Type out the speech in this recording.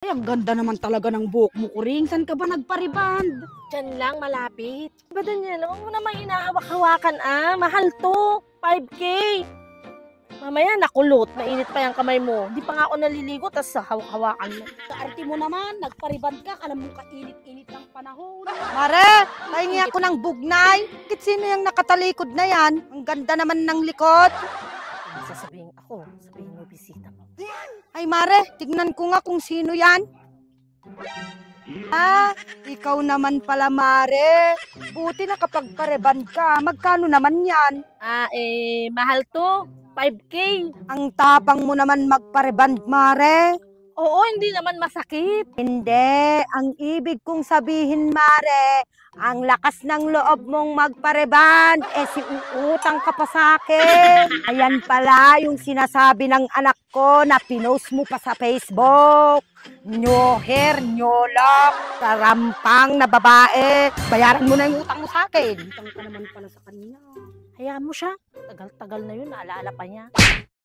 Ay, ang ganda naman talaga ng buhok mo, Kuring. Saan ka ba nagpariband? Diyan lang, malapit. Ba Daniel, huwag mo naman hinahawak-hawakan Mahal to. 5K. Mamaya nakulot, mainit pa yung kamay mo. Di pa nga ako naliligo, tas hawak-hawakan mo. Kaarte mo naman, nagpariband ka. Alam mo kainit-init ng panahon. Mare, pahingi ako ng bugnay. Kit sino yung nakatalikod na yan? Ang ganda naman ng likod. Sasabihin mo bisita mo. Ay Mare, tignan ko nga kung sino yan. Ah, ikaw naman pala Mare. Buti nakapagpareband ka. Magkano naman yan? Mahal to. 5K. Ang tapang mo naman magpareband Mare. Oo, hindi naman masakit. Hindi, ang ibig kong sabihin Mare, ang lakas ng loob mong magpareband, si uutang ka pa sa akin. Ayan pala yung sinasabi ng anak ko na pinost mo pa sa Facebook. New hair, new look, karampang na babae. Bayaran mo na yung utang mo sa akin. Utang ka naman pala sa kanya. Hayaan mo siya. Tagal-tagal na yun, naalala pa niya.